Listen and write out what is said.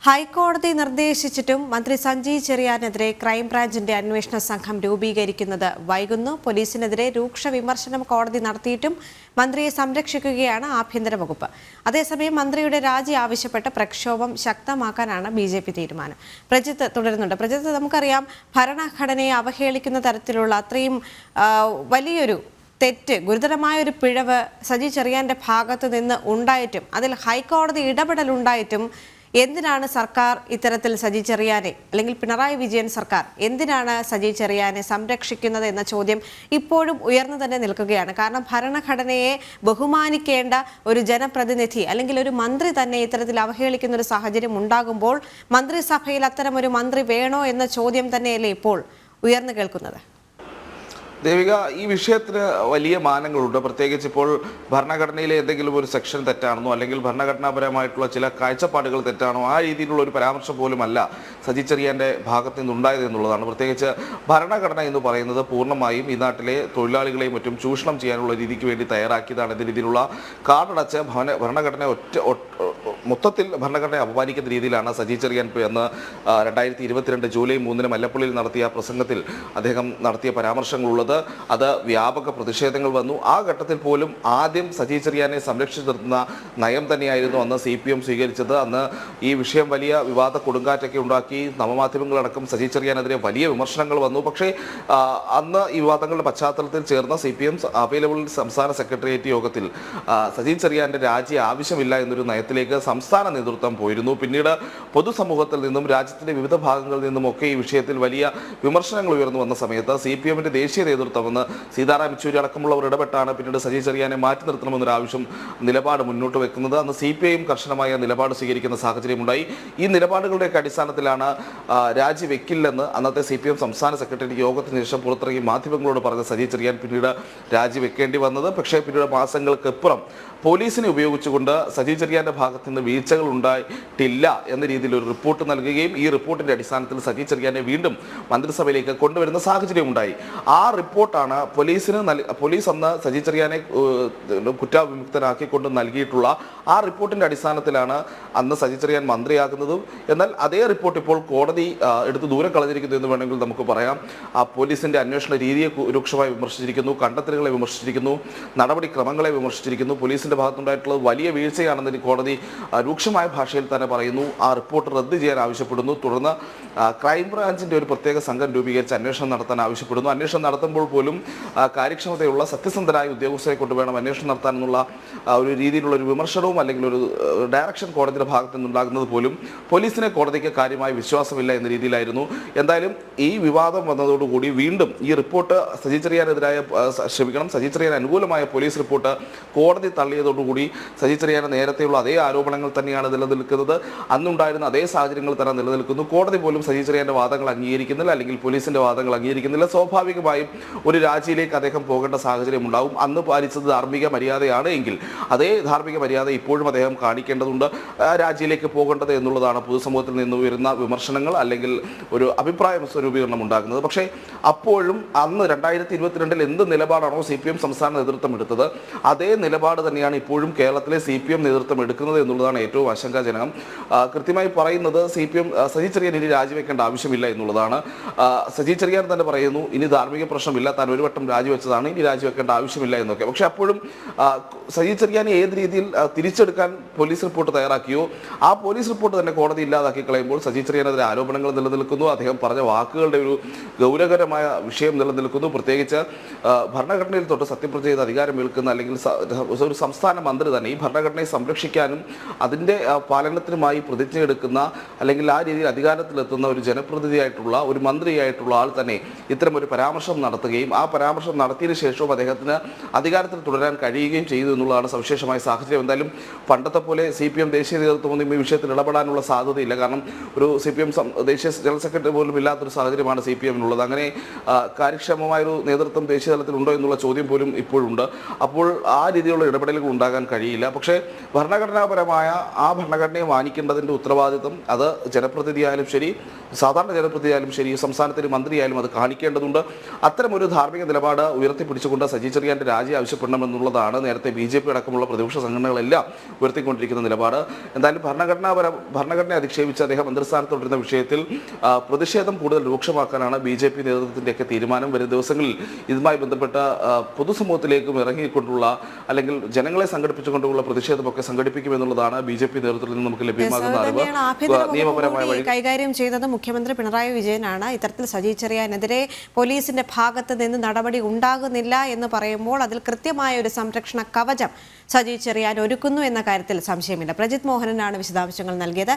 ഹൈക്കോടതി നിർദ്ദേശിച്ചിട്ടും മന്ത്രി സഞ്ജി ചെറിയാനെതിരെ ക്രൈംബ്രാഞ്ചിന്റെ അന്വേഷണ സംഘം രൂപീകരിക്കുന്നത് വൈകുന്നു. പോലീസിനെതിരെ രൂക്ഷ വിമർശനം കോടതി നടത്തിയിട്ടും മന്ത്രിയെ സംരക്ഷിക്കുകയാണ് ആഭ്യന്തര വകുപ്പ്. അതേസമയം മന്ത്രിയുടെ രാജി ആവശ്യപ്പെട്ട് പ്രക്ഷോഭം ശക്തമാക്കാനാണ് BJP തീരുമാനം. പ്രജിത്ത് തുടരുന്നുണ്ട്. പ്രജിത്ത്, നമുക്കറിയാം ഭരണഘടനയെ അവഹേളിക്കുന്ന തരത്തിലുള്ള അത്രയും വലിയൊരു തെറ്റ്, ഗുരുതരമായ ഒരു പിഴവ് സജി ചെറിയാന്റെ ഭാഗത്ത് നിന്ന് ഉണ്ടായിട്ടും അതിൽ ഹൈക്കോടതി ഇടപെടലുണ്ടായിട്ടും എന്തിനാണ് സർക്കാർ ഇത്തരത്തിൽ സജി ചെറിയാനെ, അല്ലെങ്കിൽ പിണറായി വിജയൻ സർക്കാർ എന്തിനാണ് സജി ചെറിയാനെ സംരക്ഷിക്കുന്നത് എന്ന ചോദ്യം ഇപ്പോഴും ഉയർന്നു തന്നെ നിൽക്കുകയാണ്. കാരണം ഭരണഘടനയെ ബഹുമാനിക്കേണ്ട ഒരു ജനപ്രതിനിധി അല്ലെങ്കിൽ ഒരു മന്ത്രി തന്നെ ഇത്തരത്തിൽ അവഹേളിക്കുന്ന ഒരു സാഹചര്യം ഉണ്ടാകുമ്പോൾ മന്ത്രിസഭയിൽ അത്തരം ഒരു മന്ത്രി വേണോ എന്ന ചോദ്യം തന്നെയല്ലേ ഇപ്പോൾ ഉയർന്നു കേൾക്കുന്നത്? ദേവിക, ഈ വിഷയത്തിന് വലിയ മാനങ്ങളുണ്ട്. പ്രത്യേകിച്ച് ഇപ്പോൾ ഭരണഘടനയിലെ എന്തെങ്കിലും ഒരു സെക്ഷൻ തെറ്റാണെന്നോ അല്ലെങ്കിൽ ഭരണഘടനാപരമായിട്ടുള്ള ചില കാഴ്ചപ്പാടുകൾ തെറ്റാണോ ആ രീതിയിലുള്ള ഒരു പരാമർശം പോലുമല്ല സജി ചെറിയാന്റെ ഭാഗത്ത് നിന്നുണ്ടായത് എന്നുള്ളതാണ്. പ്രത്യേകിച്ച് ഭരണഘടന എന്ന് പറയുന്നത് പൂർണ്ണമായും ഈ നാട്ടിലെ തൊഴിലാളികളെയും മറ്റും ചൂഷണം ചെയ്യാനുള്ള രീതിക്ക് വേണ്ടി തയ്യാറാക്കിയതാണ്. എന്ന രീതിയിലുള്ള കാർഡടച്ച് ഭരണഘടന മൊത്തത്തിൽ ഭരണഘടനയെ അപമാനിക്കുന്ന രീതിയിലാണ് സജി ചെറിയാൻ എന്ന് 2022 ജൂലൈ 3 മല്ലപ്പള്ളിയിൽ നടത്തിയ പ്രസംഗത്തിൽ അദ്ദേഹം നടത്തിയ പരാമർശങ്ങളുള്ളത്. അത് വ്യാപക പ്രതിഷേധങ്ങൾ വന്നു. ആ ഘട്ടത്തിൽ പോലും ആദ്യം സജി ചെറിയാനെ സംരക്ഷിച്ചു നിർത്തുന്ന നയം തന്നെയായിരുന്നു അന്ന് CPM സ്വീകരിച്ചത്. അന്ന് ഈ വിഷയം വലിയ വിവാദ കൊടുങ്കാറ്റൊക്കെ ഉണ്ടാക്കി. നവമാധ്യമങ്ങളടക്കം സജി ചെറിയാനെതിരെ വലിയ വിമർശനങ്ങൾ വന്നു. പക്ഷേ അന്ന് ഈ വിവാദങ്ങളുടെ പശ്ചാത്തലത്തിൽ ചേർന്ന CPM അവൈലബിൾ സംസ്ഥാന സെക്രട്ടേറിയറ്റ് യോഗത്തിൽ സജി ചെറിയാന്റെ രാജി ആവശ്യമില്ല എന്നൊരു നയത്തിലേക്ക് സംസ്ഥാന നേതൃത്വം പോയിരുന്നു. പിന്നീട് പൊതുസമൂഹത്തിൽ നിന്നും രാജ്യത്തിന്റെ വിവിധ ഭാഗങ്ങളിൽ നിന്നുമൊക്കെ ഈ വിഷയത്തിൽ വലിയ വിമർശനങ്ങൾ ഉയർന്നു വന്ന സമയത്ത് CPMന്റെ ദേശീയ നേതൃത്വമെന്ന് സീതാറാം യെച്ചൂരി അടക്കമുള്ളവർ ഇടപെട്ടാണ് പിന്നീട് സജി ചെറിയാനെ മാറ്റി നിർത്തണമെന്നൊരു ആവശ്യം നിലപാട് മുന്നോട്ട് വെക്കുന്നത്. അന്ന് CPIയും കർശനമായ നിലപാട് സ്വീകരിക്കുന്ന സാഹചര്യമുണ്ടായി. ഈ നിലപാടുകളുടെയൊക്കെ അടിസ്ഥാനത്തിലാണ് രാജിവെക്കില്ലെന്ന് അന്നത്തെ CPM സംസ്ഥാന സെക്രട്ടറി യോഗത്തിന് ശേഷം പുറത്തിറങ്ങി മാധ്യമങ്ങളോട് പറഞ്ഞ സജി ചെറിയാൻ പിന്നീട് രാജിവെക്കേണ്ടി വന്നത്. പക്ഷേ പിന്നീട് മാസങ്ങൾക്കപ്പുറം പോലീസിനെ ഉപയോഗിച്ചുകൊണ്ട് സജി ചെറിയാന്റെ ഭാഗത്ത് നിന്ന് വീഴ്ചകൾ ഉണ്ടായിട്ടില്ല എന്ന രീതിയിൽ ഒരു റിപ്പോർട്ട് നൽകുകയും ഈ റിപ്പോർട്ടിന്റെ അടിസ്ഥാനത്തിൽ സജി ചെറിയാനെ വീണ്ടും മന്ത്രിസഭയിലേക്ക് കൊണ്ടുവരുന്ന സാഹചര്യം ഉണ്ടായി. ആ റിപ്പോർട്ടാണ് പോലീസ് അന്ന് സജി ചെറിയാനെ കുറ്റവിമുക്തനാക്കിക്കൊണ്ട് നൽകിയിട്ടുള്ള ആ റിപ്പോർട്ടിന്റെ അടിസ്ഥാനത്തിലാണ് അന്ന് സജി ചെറിയാൻ മന്ത്രിയാകുന്നതും. എന്നാൽ അതേ റിപ്പോർട്ട് ഇപ്പോൾ കോടതി എടുത്ത് ദൂരം കളഞ്ഞിരിക്കുന്നു എന്ന് വേണമെങ്കിൽ നമുക്ക് പറയാം. ആ പോലീസിന്റെ അന്വേഷണ രീതിയെ രൂക്ഷമായി വിമർശിച്ചിരിക്കുന്നു, കണ്ടെത്തലുകളെ വിമർശിച്ചിരിക്കുന്നു, നടപടിക്രമങ്ങളെ വിമർശിച്ചിരിക്കുന്നു. പോലീസിന്റെ ഭാഗത്തുണ്ടായിട്ടുള്ളത് വലിയ വീഴ്ചയാണെന്ന് കോടതി രൂക്ഷമായ ഭാഷയിൽ തന്നെ പറയുന്നു. ആ റിപ്പോർട്ട് റദ്ദ് ചെയ്യാൻ ആവശ്യപ്പെടുന്നു. തുടർന്ന് ക്രൈംബ്രാഞ്ചിന്റെ ഒരു പ്രത്യേക സംഘം രൂപീകരിച്ച് അന്വേഷണം നടത്താൻ ആവശ്യപ്പെടുന്നു. അന്വേഷണം നടത്തുമ്പോൾ പോലും കാര്യക്ഷമതയുള്ള സത്യസന്ധരായ ഉദ്യോഗസ്ഥരെ കൊണ്ട് വേണം അന്വേഷണം നടത്താനെന്നുള്ള ഒരു രീതിയിലുള്ള ഒരു വിമർശനവും അല്ലെങ്കിൽ ഒരു ഡയറക്ഷൻ കോടതിയുടെ ഭാഗത്തു നിന്നുണ്ടാകുന്നത് പോലും പോലീസിനെ കോടതിക്ക് കാര്യമായ വിശ്വാസമില്ല എന്ന രീതിയിലായിരുന്നു. എന്തായാലും ഈ വിവാദം വന്നതോടുകൂടി വീണ്ടും ഈ റിപ്പോർട്ട് സജി ചെറിയാൻ അനുകൂലമായ പോലീസ് റിപ്പോർട്ട് കോടതി തള്ളിയതോടുകൂടി സജി ചെറിയാന് നേരത്തെയുള്ള അതേ ആരോപണങ്ങൾ തന്നെയാണ് നിലനിൽക്കുന്നത്. അന്നുണ്ടായിരുന്ന അതേ സാഹചര്യങ്ങൾ തന്നെ നിലനിൽക്കുന്നു. കോടതി പോലും സജി ചെറിയാന്റെ വാദങ്ങൾ അംഗീകരിക്കുന്നില്ല, അല്ലെങ്കിൽ പോലീസിന്റെ വാദങ്ങൾ അംഗീകരിക്കുന്നില്ല. സ്വാഭാവികമായും ഒരു രാജിയിലേക്ക് അദ്ദേഹം പോകേണ്ട സാഹചര്യം ഉണ്ടാവും. അന്ന് പാലിച്ചത് ധാർമ്മിക മര്യാദയാണ് എങ്കിൽ അതേ ധാർമ്മിക മര്യാദ ഇപ്പോഴും അദ്ദേഹം കാണിക്കേണ്ടതുണ്ട്. രാജിയിലേക്ക് പോകേണ്ടത് എന്നുള്ളതാണ് പൊതുസമൂഹത്തിൽ നിന്ന് ഉയരുന്ന വിമർശനങ്ങൾ അല്ലെങ്കിൽ ഒരു അഭിപ്രായ സ്വരൂപീകരണം ഉണ്ടാകുന്നത്. പക്ഷേ അപ്പോഴും അന്ന് 2022 എന്ത് നിലപാടാണോ CPM സംസ്ഥാന നേതൃത്വം എടുത്തത് അതേ നിലപാട് തന്നെയാണ് ഇപ്പോഴും കേരളത്തിലെ CPM നേതൃത്വം എടുക്കുന്നത് എന്നുള്ളതാണ് ഏറ്റവും ആശങ്കാജനകം. കൃത്യമായി പറയുന്നത് CPM സജി ചെറിയാൻ ഇനി രാജിവെക്കേണ്ട ആവശ്യമില്ല എന്നുള്ളതാണ്. സജി ചെറിയാൻ തന്നെ പറയുന്നു ഇനി ധാർമ്മിക പ്രശ്നമില്ല, താൻ ഒരു വട്ടം രാജിവെച്ചതാണ്, ഇനി രാജിവെക്കേണ്ട ആവശ്യമില്ല എന്നൊക്കെ. പക്ഷെ അപ്പോഴും സജി ചെറിയാനെ ഏത് രീതിയിൽ തിരിച്ചെടുക്കാൻ പോലീസ് റിപ്പോർട്ട് തയ്യാറാക്കിയോ ആ പോലീസ് റിപ്പോർട്ട് തന്നെ കോടതി ഇല്ലാതാക്കി കളയുമ്പോൾ സജി ചെറിയാനെതിരെ ആരോപണങ്ങൾ നിലനിൽക്കുന്നു. അദ്ദേഹം പറഞ്ഞ വാക്കുകളുടെ ഒരു ഗൗരവകരമായ വിഷയം നിലനിൽക്കുന്നു. പ്രത്യേകിച്ച് ഭരണഘടനയിൽ തൊട്ട് സത്യപ്രതിജ്ഞ ചെയ്ത് അധികാരമേൽക്കുന്ന അല്ലെങ്കിൽ ഒരു സംസ്ഥാന മന്ത്രി തന്നെ ഈ ഭരണഘടനയെ സംരക്ഷിക്കാനും അതിൻ്റെ പാലനത്തിനുമായി പ്രതിജ്ഞ എടുക്കുന്ന അല്ലെങ്കിൽ ആ രീതിയിൽ അധികാരത്തിലെത്തുന്ന ഒരു ജനപ്രതിനിധിയായിട്ടുള്ള ഒരു മന്ത്രിയായിട്ടുള്ള ആൾ തന്നെ ഇത്തരം ഒരു പരാമർശം നടത്തുകയും ആ പരാമർശം നടത്തിയതിനു ശേഷവും അദ്ദേഹത്തിന് അധികാരത്തിൽ തുടരാൻ കഴിയുകയും ചെയ്തു എന്നുള്ളതാണ് സവിശേഷമായ സാഹചര്യം. എന്തായാലും പണ്ടത്തെ പോലെ CPM ദേശീയ നേതൃത്വമൊന്നും ഈ വിഷയത്തിൽ ഇടപെടാനുള്ള സാധ്യതയില്ല. കാരണം ഒരു CPM ദേശീയ ജനറൽ സെക്രട്ടറി പോലും ഇല്ലാത്തൊരു സാഹചര്യമാണ് CPMനുള്ളത്. അങ്ങനെ കാര്യക്ഷമമായൊരു നേതൃത്വം ദേശീയ തലത്തിൽ ഉണ്ടോ എന്നുള്ള ചോദ്യം പോലും ഇപ്പോഴുണ്ട്. അപ്പോൾ ആ രീതിയിലുള്ള ഇടപെടലുകൾ ഉണ്ടാകാൻ കഴിയില്ല. പക്ഷേ ഭരണഘടനാപരമായ ഭരണഘടനയായ ആ ഭരണഘടനയെ മാനിക്കേണ്ടതിൻ്റെ ഉത്തരവാദിത്വം അത് ജനപ്രതിനിധിയായാലും ശരി, സാധാരണ ജനപ്രതിനിധിയായാലും ശരി, സംസ്ഥാനത്തിലെ മന്ത്രിയായാലും അത് കാണിക്കേണ്ടതുണ്ട്. അത്തരമൊരു ധാർമ്മിക നിലപാട് ഉയർത്തിപ്പിടിച്ചുകൊണ്ട് സജി ചെറിയാൻ്റെ രാജി ആവശ്യപ്പെടണമെന്നുള്ളതാണ് നേരത്തെ BJP അടക്കമുള്ള പ്രതിപക്ഷ സംഘടനകളെല്ലാം ഉയർത്തിക്കൊണ്ടിരിക്കുന്ന നിലപാട്. എന്തായാലും ഭരണഘടനയെ അധിക്ഷേപിച്ച് അദ്ദേഹം മന്ത്രിസ്ഥാനത്ത് തുടരുന്ന വിഷയത്തിൽ പ്രതിഷേധം കൂടുതൽ രൂക്ഷമാക്കാനാണ് BJP നേതൃത്വത്തിൻ്റെയൊക്കെ തീരുമാനം. വരും ദിവസങ്ങളിൽ ഇതുമായി ബന്ധപ്പെട്ട പൊതുസമൂഹത്തിലേക്കും ഇറങ്ങിക്കൊണ്ടുള്ള അല്ലെങ്കിൽ ജനങ്ങളെ സംഘടിപ്പിച്ചുകൊണ്ടുള്ള പ്രതിഷേധമൊക്കെ സംഘടിപ്പിക്കുമെന്നുള്ളതാണ് BJP നേതൃത്വത്തിൽ നിന്ന് നമുക്ക് ലഭ്യമാകുന്ന അറിവ്. നിയമപരമായ വഴി കൈകാര്യം ചെയ്തത് മുഖ്യമന്ത്രി പിണറായി വിജയനാണ്. ഇത്തരത്തിൽ സജി ചെറിയാനെതിരെ പോലീസിന്റെ ഭാഗത്ത് നിന്ന് നടപടി ഉണ്ടാകുന്നില്ല എന്ന് പറയുമ്പോൾ അതിൽ കൃത്യമായ ഒരു സംരക്ഷണ കവചം സജി ചെറിയാൻ ഒരുക്കുന്നു എന്ന കാര്യത്തിൽ സംശയമില്ല. പ്രജിത് മോഹനനാണ് വിശദാംശങ്ങൾ നൽകിയത്.